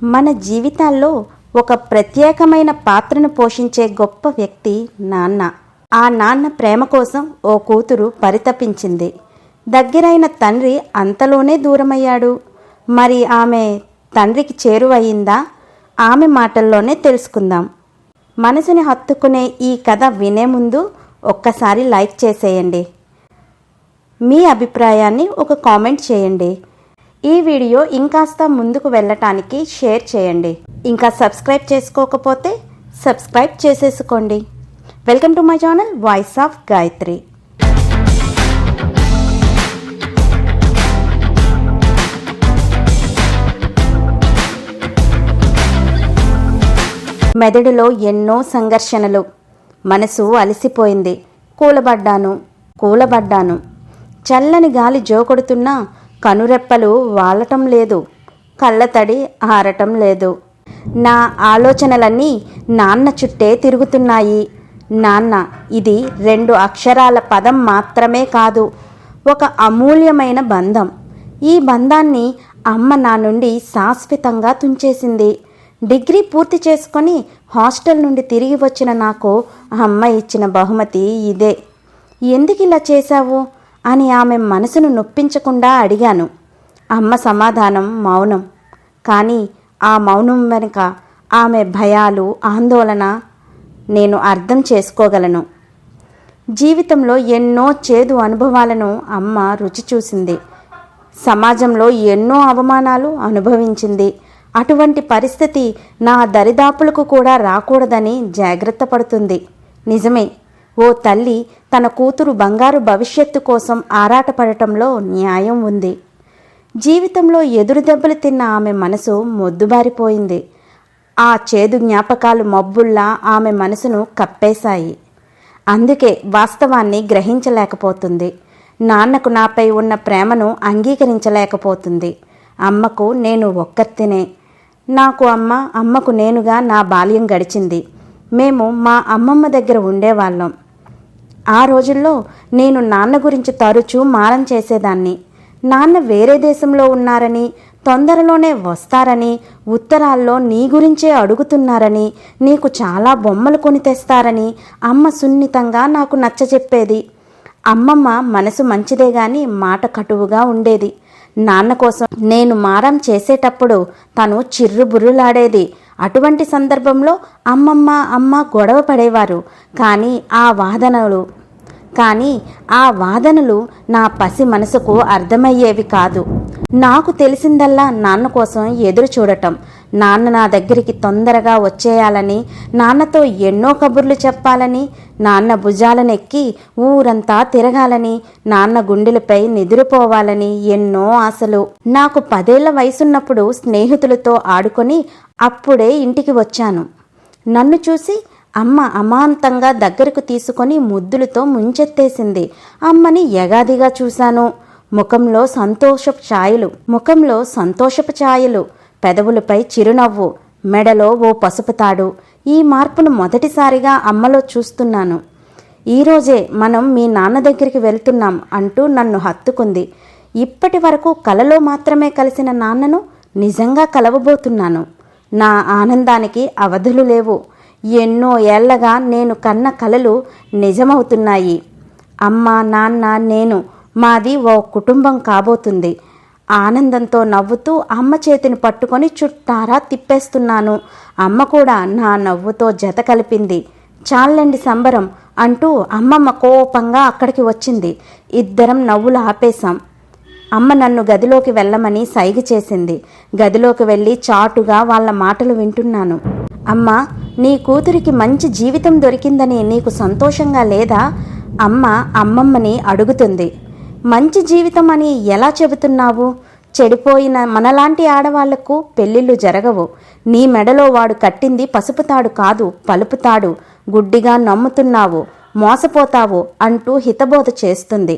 మన జీవితాల్లో ఒక ప్రత్యేకమైన పాత్రను పోషించే గొప్ప వ్యక్తి నాన్న. ఆ నాన్న ప్రేమ కోసం ఓ కూతురు పరితపించింది. దగ్గరైన తండ్రి అంతలోనే దూరమయ్యాడు. మరి ఆమె తండ్రికి చేరువయ్యిందా? ఆమె మాటల్లోనే తెలుసుకుందాం. మనసుని హత్తుకునే ఈ కథ వినే ముందు ఒక్కసారి లైక్ చేసేయండి. మీ అభిప్రాయాన్ని ఒక కామెంట్ చేయండి. ఈ వీడియో ఇంకాస్త ముందుకు వెళ్ళటానికి షేర్ చేయండి. ఇంకా సబ్స్క్రైబ్ చేసుకోకపోతే సబ్స్క్రైబ్ చేసేసుకోండి. Welcome to my channel voice of Gayatri. మెదడులో ఎన్నో సంఘర్షణలు. మనసు అలసిపోయింది. కూలబడ్డాను. చల్లని గాలి జోకొడుతున్నా కనురెప్పలు వాలటం లేదు, కళ్ళతడి ఆరటం లేదు. నా ఆలోచనలన్నీ నాన్న చుట్టే తిరుగుతున్నాయి. నాన్న, ఇది 2 అక్షరాల పదం మాత్రమే కాదు, ఒక అమూల్యమైన బంధం. ఈ బంధాన్ని అమ్మ నా నుండి శాశ్వతంగా తుంచేసింది. డిగ్రీ పూర్తి చేసుకొని హాస్టల్ నుండి తిరిగి వచ్చిన నాకు అమ్మ ఇచ్చిన బహుమతి ఇదే. ఎందుకు ఇలా చేశావు అని ఆమె మనసును నొప్పించకుండా అడిగాను. అమ్మ సమాధానం మౌనం. కానీ ఆ మౌనం వెనుక ఆమె భయాలు, ఆందోళన నేను అర్థం చేసుకోగలను. జీవితంలో ఎన్నో చేదు అనుభవాలను అమ్మ రుచి చూసింది. సమాజంలో ఎన్నో అవమానాలు అనుభవించింది. అటువంటి పరిస్థితి నా దరిదాపులకు కూడా రాకూడదని జాగ్రత్త పడుతుంది. నిజమే, ఓ తల్లి తన కూతురు బంగారు భవిష్యత్తు కోసం ఆరాటపడటంలో న్యాయం ఉంది. జీవితంలో ఎదురు దెబ్బలు తిన్న ఆమె మనసు మొద్దుబారిపోయింది. ఆ చేదు జ్ఞాపకాలు మబ్బుల్లా ఆమె మనసును కప్పేశాయి. అందుకే వాస్తవాన్ని గ్రహించలేకపోతుంది. నాన్నకు నాపై ఉన్న ప్రేమను అంగీకరించలేకపోతుంది. అమ్మకు నేను ఒక్కర్తినే. నాకు అమ్మకు నేనుగా నా బాల్యం గడిచింది. మేము మా అమ్మమ్మ దగ్గర ఉండేవాళ్ళం. ఆ రోజుల్లో నేను నాన్న గురించి తరచూ మారం చేసేదాన్ని. నాన్న వేరే దేశంలో ఉన్నారని, తొందరలోనే వస్తారని, ఉత్తరాల్లో నీ గురించే అడుగుతున్నారని, నీకు చాలా బొమ్మలు కొని తెస్తారని అమ్మ సున్నితంగా నాకు నచ్చజెప్పేది. అమ్మమ్మ మనసు మంచిదే గాని మాట కటువుగా ఉండేది. నాన్న కోసం నేను మారం చేసేటప్పుడు తను చిర్రుబుర్రులాడేది. అటువంటి సందర్భంలో అమ్మ గొడవ పడేవారు. కానీ ఆ వాదనలు నా పసి మనసుకు అర్థమయ్యేవి కాదు. నాకు తెలిసిందల్లా నాన్న కోసం ఎదురు చూడటం, నాన్న నా దగ్గరికి తొందరగా వచ్చేయాలని, నాన్నతో ఎన్నో కబుర్లు చెప్పాలని, నాన్న భుజాలనెక్కి ఊరంతా తిరగాలని, నాన్న గుండెలపై నిద్రపోవాలని ఎన్నో ఆశలు. నాకు 10 ఏళ్ల వయసున్నప్పుడు స్నేహితులతో ఆడుకొని అప్పుడే ఇంటికి వచ్చాను. నన్ను చూసి అమ్మ అమాంతంగా దగ్గరకు తీసుకొని ముద్దులతో ముంచెత్తేసింది. అమ్మని యగాదిగా చూశాను. ముఖంలో సంతోషపు ఛాయలు, పెదవులపై చిరునవ్వు, మెడలో ఓ పసుపు తాడు. ఈ మార్పును మొదటిసారిగా అమ్మలో చూస్తున్నాను. ఈరోజే మనం మీ నాన్న దగ్గరికి వెళ్తున్నాం అంటూ నన్ను హత్తుకుంది. ఇప్పటి వరకు కలలో మాత్రమే కలిసిన నాన్నను నిజంగా కలవబోతున్నాను. నా ఆనందానికి అవధులు లేవు. ఎన్నో ఏళ్లగా నేను కన్న కలలు నిజమవుతున్నాయి. అమ్మ, నాన్న, నేను, మాది ఓ కుటుంబం కాబోతుంది. ఆనందంతో నవ్వుతూ అమ్మ చేతిని పట్టుకొని చుట్టారా తిప్పేస్తున్నాను. అమ్మ కూడా నా నవ్వుతో జత కలిపింది. చాలండి సంబరం అంటూ అమ్మమ్మ కోపంగా అక్కడికి వచ్చింది. ఇద్దరం నవ్వులు ఆపేశాం. అమ్మ నన్ను గదిలోకి వెళ్ళమని సైగ చేసింది. గదిలోకి వెళ్ళి చాటుగా వాళ్ళ మాటలు వింటున్నాను. అమ్మ, నీ కూతురికి మంచి జీవితం దొరికిందని నీకు సంతోషంగా లేదా? అమ్మమ్మని అడుగుతుంది. మంచి జీవితం అని ఎలా చెబుతున్నావు? చెడిపోయిన మనలాంటి ఆడవాళ్లకు పెళ్ళిళ్ళు జరగవు. నీ మెడలో వాడు కట్టింది పసుపు తాడు కాదు, పలుపు తాడు. గుడ్డిగా నమ్ముతున్నావు, మోసపోతావు అంటూ హితబోధ చేస్తుంది.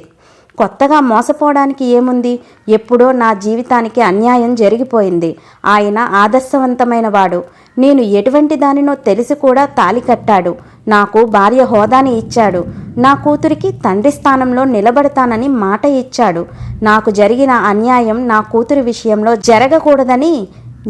కొత్తగా మోసపోవడానికి ఏముంది? ఎప్పుడో నా జీవితానికి అన్యాయం జరిగిపోయింది. ఆయన ఆదర్శవంతమైన వాడు. నేను ఎటువంటి దానినో తెలిసి కూడా తాళి కట్టాడు. నాకు భార్య హోదాని ఇచ్చాడు. నా కూతురికి తండ్రి స్థానంలో నిలబడతానని మాట ఇచ్చాడు. నాకు జరిగిన అన్యాయం నా కూతురి విషయంలో జరగకూడదని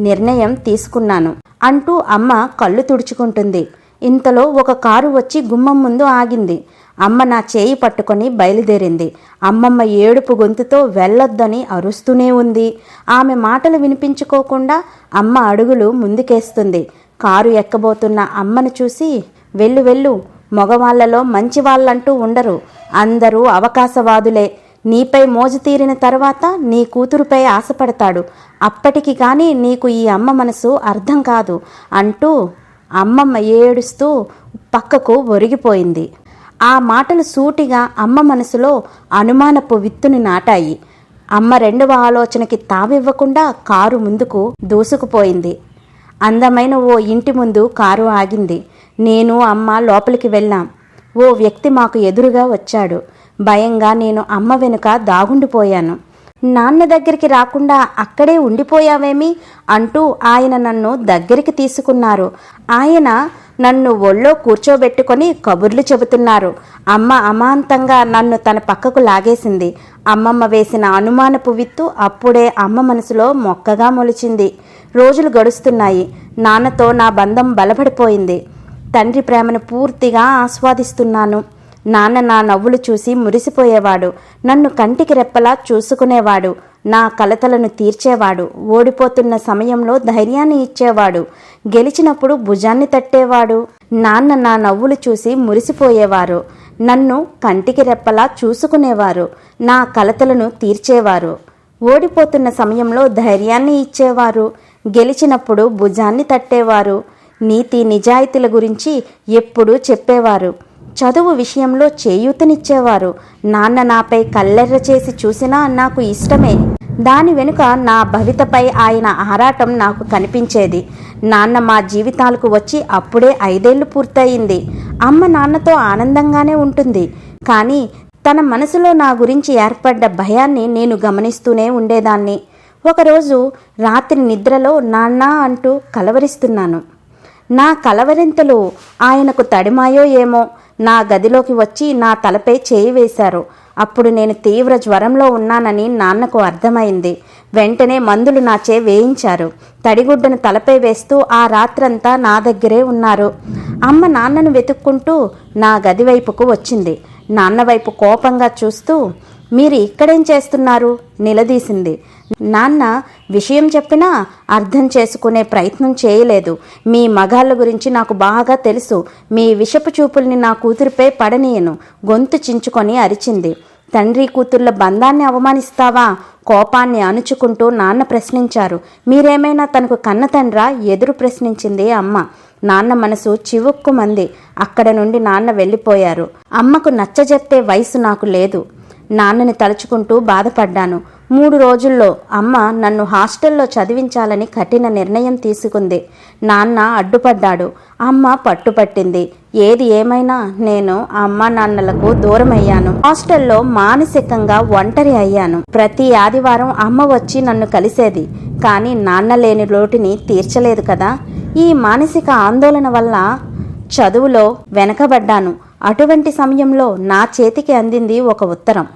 నిర్ణయం తీసుకున్నాను అంటూ అమ్మ కళ్ళు తుడుచుకుంటుంది. ఇంతలో ఒక కారు వచ్చి గుమ్మం ముందు ఆగింది. అమ్మ నా చేయి పట్టుకొని బయలుదేరింది. అమ్మమ్మ ఏడుపు గొంతుతో వెళ్ళొద్దని అరుస్తూనే ఉంది. ఆమె మాటలు వినిపించుకోకుండా అమ్మ అడుగులు ముందుకేస్తుంది. కారు ఎక్కబోతున్న అమ్మను చూసి, వెళ్ళు వెళ్ళు, మగవాళ్లలో మంచివాళ్ళంటూ ఉండరు, అందరూ అవకాశవాదులే. నీపై మోజు తీరిన తర్వాత నీ కూతురుపై ఆశపడతాడు, అప్పటికి కానీ నీకు ఈ అమ్మ మనసు అర్థం కాదు అంటూ అమ్మమ్మ ఏడుస్తూ పక్కకు ఒరిగిపోయింది. ఆ మాటలు సూటిగా అమ్మ మనసులో అనుమానపు విత్తుని నాటాయి. అమ్మ రెండవ ఆలోచనకి తావివ్వకుండా కారు ముందుకు దూసుకుపోయింది. అందమైన ఓ ఇంటి ముందు కారు ఆగింది. నేను అమ్మ లోపలికి వెళ్ళాం. ఓ వ్యక్తి మాకు ఎదురుగా వచ్చాడు. భయంగా నేను అమ్మ వెనుక దాగుండిపోయాను. నాన్న దగ్గరికి రాకుండా అక్కడే ఉండిపోయావేమి అంటూ ఆయన నన్ను దగ్గరికి తీసుకున్నారు. ఆయన నన్ను ఒళ్ళో కూర్చోబెట్టుకొని కబుర్లు చెబుతున్నారు. అమ్మ అమాంతంగా నన్ను తన పక్కకు లాగేసింది. అమ్మమ్మ వేసిన అనుమానపు విత్తు అప్పుడే అమ్మ మనసులో మొక్కగా మొలిచింది. రోజులు గడుస్తున్నాయి. నాన్నతో నా బంధం బలపడిపోయింది. తండ్రి ప్రేమను పూర్తిగా ఆస్వాదిస్తున్నాను. నాన్న నా నవ్వులు చూసి మురిసిపోయేవాడు. నన్ను కంటికి రెప్పలా చూసుకునేవాడు. నా కలతలను తీర్చేవాడు. ఓడిపోతున్న సమయంలో ధైర్యాన్ని ఇచ్చేవాడు. గెలిచినప్పుడు భుజాన్ని తట్టేవాడు. నాన్న నా నవ్వులు చూసి మురిసిపోయేవారు. నన్ను కంటికి రెప్పలా చూసుకునేవారు. నా కలతలను తీర్చేవారు. ఓడిపోతున్న సమయంలో ధైర్యాన్ని ఇచ్చేవారు. గెలిచినప్పుడు భుజాన్ని తట్టేవారు. నీతి నిజాయితీల గురించి ఎప్పుడూ చెప్పేవారు. చదువు విషయంలో చేయూతనిచ్చేవారు. నాన్న నాపై కళ్ళెర్ర చేసి చూసినా నాకు ఇష్టమే. దాని వెనుక నా భవితపై ఆయన ఆరాటం నాకు కనిపించేది. నాన్న మా జీవితాలకు వచ్చి అప్పుడే 5 ఏళ్లు పూర్తయింది. అమ్మ నాన్నతో ఆనందంగానే ఉంటుంది. కానీ తన మనసులో నా గురించి ఏర్పడ్డ భయాన్ని నేను గమనిస్తూనే ఉండేదాన్ని. ఒకరోజు రాత్రి నిద్రలో నాన్న అంటూ కలవరిస్తున్నాను. నా కలవరింతలు ఆయనకు తడిమాయో ఏమో నా గదిలోకి వచ్చి నా తలపై చేయి వేశారు. అప్పుడు నేను తీవ్ర జ్వరంలో ఉన్నానని నాన్నకు అర్థమైంది. వెంటనే మందులు నాచే వేయించారు. తడిగుడ్డను తలపై వేస్తూ ఆ రాత్రంతా నా దగ్గరే ఉన్నారు. అమ్మ నాన్నను వెతుక్కుంటూ నా గది వైపుకు వచ్చింది. నాన్న వైపు కోపంగా చూస్తూ, మీరు ఇక్కడేం చేస్తున్నారు నిలదీసింది. నాన్న విషయం చెప్పినా అర్థం చేసుకునే ప్రయత్నం చేయలేదు. మీ మగాళ్ళ గురించి నాకు బాగా తెలుసు. మీ విషపు చూపుల్ని నా కూతురిపై పడనీయను గొంతు చించుకొని అరిచింది. తండ్రి కూతుర్ల బంధాన్ని అవమానిస్తావా? కోపాన్ని అణుచుకుంటూ నాన్న ప్రశ్నించారు. మీరేమైనా తనకు కన్న తండ్రా? ఎదురు ప్రశ్నించింది అమ్మ. నాన్న మనసు చివుక్కుమంది. అక్కడ నుండి నాన్న వెళ్ళిపోయారు. అమ్మకు నచ్చజెప్పే వయసు నాకు లేదు. నాన్నని తలుచుకుంటూ బాధపడ్డాను. 3 రోజుల్లో అమ్మ నన్ను హాస్టల్లో చదివించాలని కఠిన నిర్ణయం తీసుకుంది. నాన్న అడ్డుపడ్డాడు. అమ్మ పట్టుపట్టింది. ఏది ఏమైనా నేను అమ్మ నాన్నలకు దూరమయ్యాను. హాస్టల్లో మానసికంగా ఒంటరి అయ్యాను. ప్రతి ఆదివారం అమ్మ వచ్చి నన్ను కలిసేది. కానీ నాన్న లేని లోటుని తీర్చలేదు కదా. ఈ మానసిక ఆందోళన వల్ల చదువులో వెనకబడ్డాను. అటువంటి సమయంలో నా చేతికి అందింది ఒక ఉత్తరం.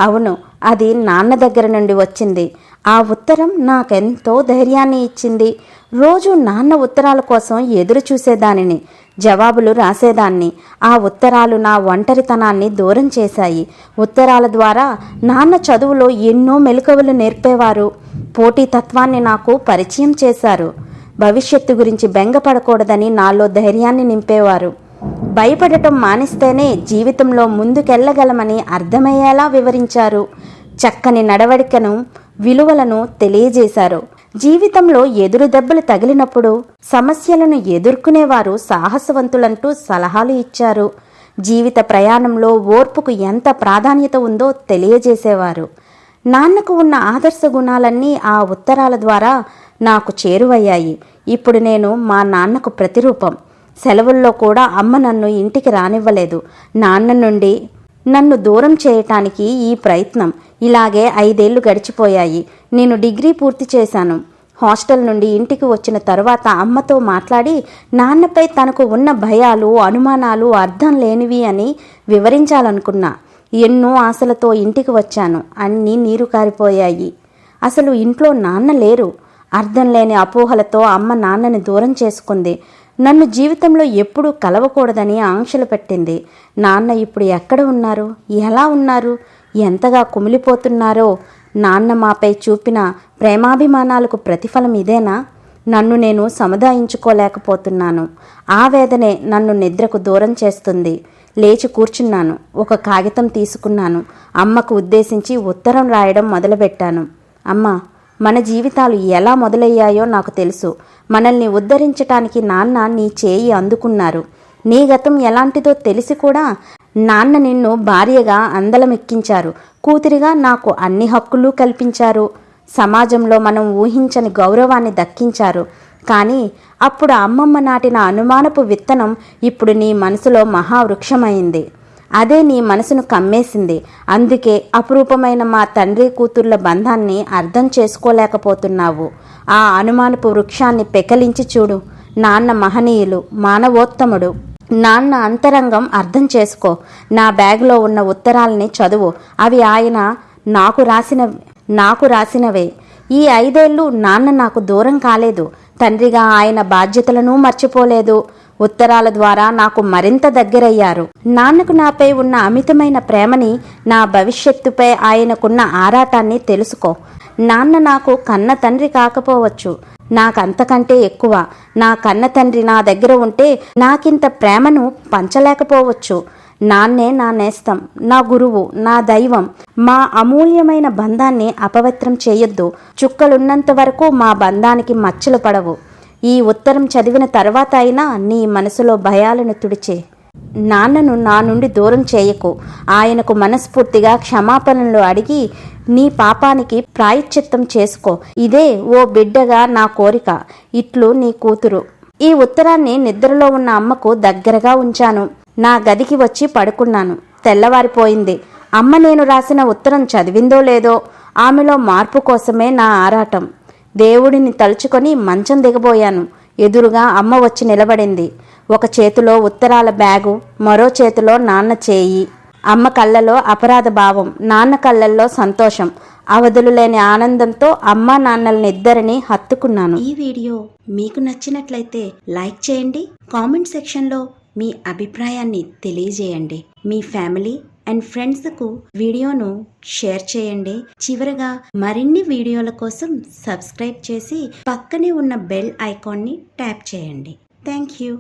అవును, అది నాన్న దగ్గర నుండి వచ్చింది. ఆ ఉత్తరం నాకెంతో ధైర్యాన్ని ఇచ్చింది. రోజు నాన్న ఉత్తరాల కోసం ఎదురు చూసేదానిని, జవాబులు రాసేదాన్ని. ఆ ఉత్తరాలు నా ఒంటరితనాన్ని దూరం చేశాయి. ఉత్తరాల ద్వారా నాన్న చదువులో ఎన్నో మెలకువలు నేర్పేవారు. పోటీతత్వాన్ని నాకు పరిచయం చేశారు. భవిష్యత్తు గురించి బెంగపడకూడదని నాలో ధైర్యాన్ని నింపేవారు. భయపడటం మానేస్తేనే జీవితంలో ముందుకెళ్లగలమని అర్థమయ్యేలా వివరించారు. చక్కని నడవడికను, విలువలను తెలియజేశారు. జీవితంలో ఎదురు దెబ్బలు తగిలినప్పుడు సమస్యలను ఎదుర్కొనేవారు సాహసవంతులంటూ సలహాలు ఇచ్చారు. జీవిత ప్రయాణంలో ఓర్పుకు ఎంత ప్రాధాన్యత ఉందో తెలియజేసేవారు. నాన్నకు ఉన్న ఆదర్శ గుణాలన్నీ ఆ ఉత్తరాల ద్వారా నాకు చేరువయ్యాయి. ఇప్పుడు నేను మా నాన్నకు ప్రతిరూపం. సెలవుల్లో కూడా అమ్మ నన్ను ఇంటికి రానివ్వలేదు. నాన్న నుండి నన్ను దూరం చేయటానికి ఈ ప్రయత్నం. ఇలాగే 5 ఏళ్లు గడిచిపోయాయి. నేను డిగ్రీ పూర్తి చేశాను. హాస్టల్ నుండి ఇంటికి వచ్చిన తరువాత అమ్మతో మాట్లాడి నాన్నపై తనకు ఉన్న భయాలు, అనుమానాలు అర్థం లేనివి అని వివరించాలనుకున్నా. ఎన్నో ఆశలతో ఇంటికి వచ్చాను. అన్నీ నీరు కారిపోయాయి. అసలు ఇంట్లో నాన్న లేరు. అర్థం లేని అపోహలతో అమ్మ నాన్నని దూరం చేసుకుంది. నన్ను జీవితంలో ఎప్పుడూ కలవకూడదని ఆంక్షలు పెట్టింది. నాన్న ఇప్పుడు ఎక్కడ ఉన్నారు, ఎలా ఉన్నారు, ఎంతగా కుమిలిపోతున్నారో. నాన్న మాపై చూపిన ప్రేమాభిమానాలకు ప్రతిఫలం ఇదేనా? నన్ను నేను సముదాయించుకోలేకపోతున్నాను. ఆ వేదనే నన్ను నిద్రకు దూరం చేస్తుంది. లేచి కూర్చున్నాను. ఒక కాగితం తీసుకున్నాను. అమ్మకు ఉద్దేశించి ఉత్తరం రాయడం మొదలుపెట్టాను. అమ్మా, మన జీవితాలు ఎలా మొదలయ్యాయో నాకు తెలుసు. మనల్ని ఉద్ధరించటానికి నాన్న నీ చేయి అందుకున్నారు. నీ గతం ఎలాంటిదో తెలిసి కూడా నాన్న నిన్ను భార్యగా అందలమెక్కించారు. కూతురిగా నాకు అన్ని హక్కులు కల్పించారు. సమాజంలో మనం ఊహించని గౌరవాన్ని దక్కించారు. కానీ అప్పుడు అమ్మమ్మ నాటిన అనుమానపు విత్తనం ఇప్పుడు నీ మనసులో మహావృక్షమైంది. అదే నీ మనసును కమ్మేసింది. అందుకే అపురూపమైన మా తండ్రి కూతుర్ల బంధాన్ని అర్థం చేసుకోలేకపోతున్నావు. ఆ అనుమానపు వృక్షాన్ని పెకలించి చూడు. నాన్న మహనీయులు, మానవోత్తముడు. నాన్న అంతరంగం అర్థం చేసుకో. నా బ్యాగ్లో ఉన్న ఉత్తరాల్ని చదువు. అవి ఆయన నాకు రాసినవే. ఈ 5 ఏళ్ళు నాన్న నాకు దూరం కాలేదు. తండ్రిగా ఆయన బాధ్యతలను మర్చిపోలేదు. ఉత్తరాల ద్వారా నాకు మరింత దగ్గరయ్యారు. నాన్నకు నాపై ఉన్న అమితమైన ప్రేమని, నా భవిష్యత్తుపై ఆయనకున్న ఆరాటాన్ని తెలుసుకో. నాన్న నాకు కన్న తండ్రి కాకపోవచ్చు, నాకంతకంటే ఎక్కువ. నా కన్న తండ్రి నా దగ్గర ఉంటే నాకింత ప్రేమను పంచలేకపోవచ్చు. నాన్నే నా నేస్తం, నా గురువు, నా దైవం. మా అమూల్యమైన బంధాన్ని అపవిత్రం చేయొద్దు. చుక్కలున్నంత వరకు మా బంధానికి మచ్చలు పడవు. ఈ ఉత్తరం చదివిన తర్వాత అయినా నీ మనసులో భయాలను తుడిచే. నాన్నను నా నుండి దూరం చేయకు. ఆయనకు మనస్ఫూర్తిగా క్షమాపణలు అడిగి నీ పాపానికి ప్రాయశ్చిత్తం చేసుకో. ఇదే ఓ బిడ్డగా నా కోరిక. ఇట్లు నీ కూతురు. ఈ ఉత్తరాన్ని నిద్రలో ఉన్న అమ్మకు దగ్గరగా ఉంచాను. నా గదికి వచ్చి పడుకున్నాను. తెల్లవారిపోయింది. అమ్మ నేను రాసిన ఉత్తరం చదివిందో లేదో. ఆమెలో మార్పు కోసమే నా ఆరాటం. దేవుడిని తలుచుకొని మంచం దిగబోయాను. ఎదురుగా అమ్మ వచ్చి నిలబడింది. ఒక చేతిలో ఉత్తరాల బ్యాగు, మరో చేతిలో నాన్న చేయి. అమ్మ కళ్ళలో అపరాధ భావం, నాన్న కళ్ళల్లో సంతోషం. అవధులు లేని ఆనందంతో అమ్మ నాన్నలనిద్దరినీ హత్తుకున్నాను. ఈ వీడియో మీకు నచ్చినట్లయితే లైక్ చేయండి. కామెంట్ సెక్షన్లో మీ అభిప్రాయాన్ని తెలియజేయండి. మీ ఫ్యామిలీ అండ్ ఫ్రెండ్స్కు వీడియోను షేర్ చేయండి. చివరగా మరిన్ని వీడియోల కోసం సబ్స్క్రైబ్ చేసి పక్కనే ఉన్న బెల్ ఐకాన్ని ట్యాప్ చేయండి. Thank you.